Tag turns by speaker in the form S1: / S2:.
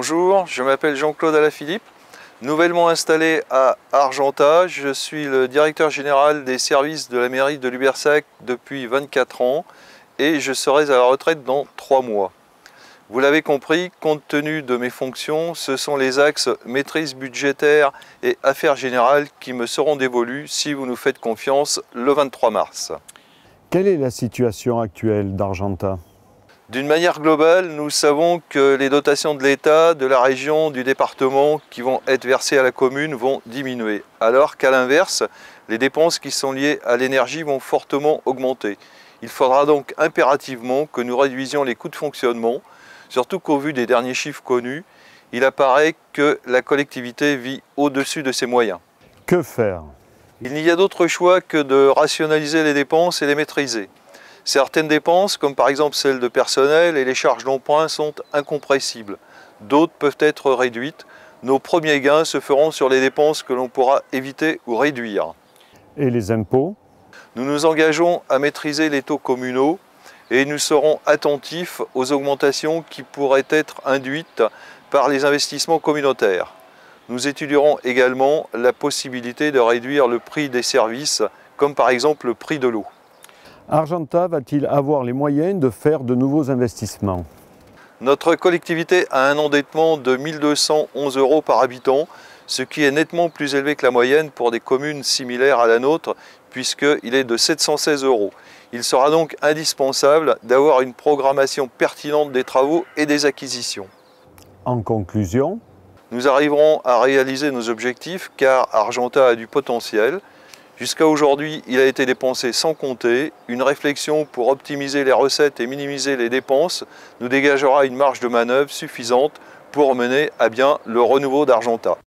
S1: Bonjour, je m'appelle Jean-Claude Alaphilippe, nouvellement installé à Argentat. Je suis le directeur général des services de la mairie de Lubersac depuis 24 ans et je serai à la retraite dans 3 mois. Vous l'avez compris, compte tenu de mes fonctions, ce sont les axes maîtrise budgétaire et affaires générales qui me seront dévolus si vous nous faites confiance le 23 mars.
S2: Quelle est la situation actuelle d'Argentat ?
S1: D'une manière globale, nous savons que les dotations de l'État, de la région, du département qui vont être versées à la commune vont diminuer, alors qu'à l'inverse, les dépenses qui sont liées à l'énergie vont fortement augmenter. Il faudra donc impérativement que nous réduisions les coûts de fonctionnement, surtout qu'au vu des derniers chiffres connus, il apparaît que la collectivité vit au-dessus de ses moyens.
S2: Que faire ?
S1: Il n'y a d'autre choix que de rationaliser les dépenses et les maîtriser. Certaines dépenses, comme par exemple celles de personnel et les charges d'emprunt, sont incompressibles. D'autres peuvent être réduites. Nos premiers gains se feront sur les dépenses que l'on pourra éviter ou réduire.
S2: Et les impôts ?
S1: Nous nous engageons à maîtriser les taux communaux et nous serons attentifs aux augmentations qui pourraient être induites par les investissements communautaires. Nous étudierons également la possibilité de réduire le prix des services, comme par exemple le prix de l'eau.
S2: Argentat va-t-il avoir les moyens de faire de nouveaux investissements ?
S1: Notre collectivité a un endettement de 1 211 € par habitant, ce qui est nettement plus élevé que la moyenne pour des communes similaires à la nôtre, puisqu'il est de 716 €. Il sera donc indispensable d'avoir une programmation pertinente des travaux et des acquisitions.
S2: En conclusion,
S1: nous arriverons à réaliser nos objectifs car Argentat a du potentiel. Jusqu'à aujourd'hui, il a été dépensé sans compter. Une réflexion pour optimiser les recettes et minimiser les dépenses nous dégagera une marge de manœuvre suffisante pour mener à bien le renouveau d'Argentat.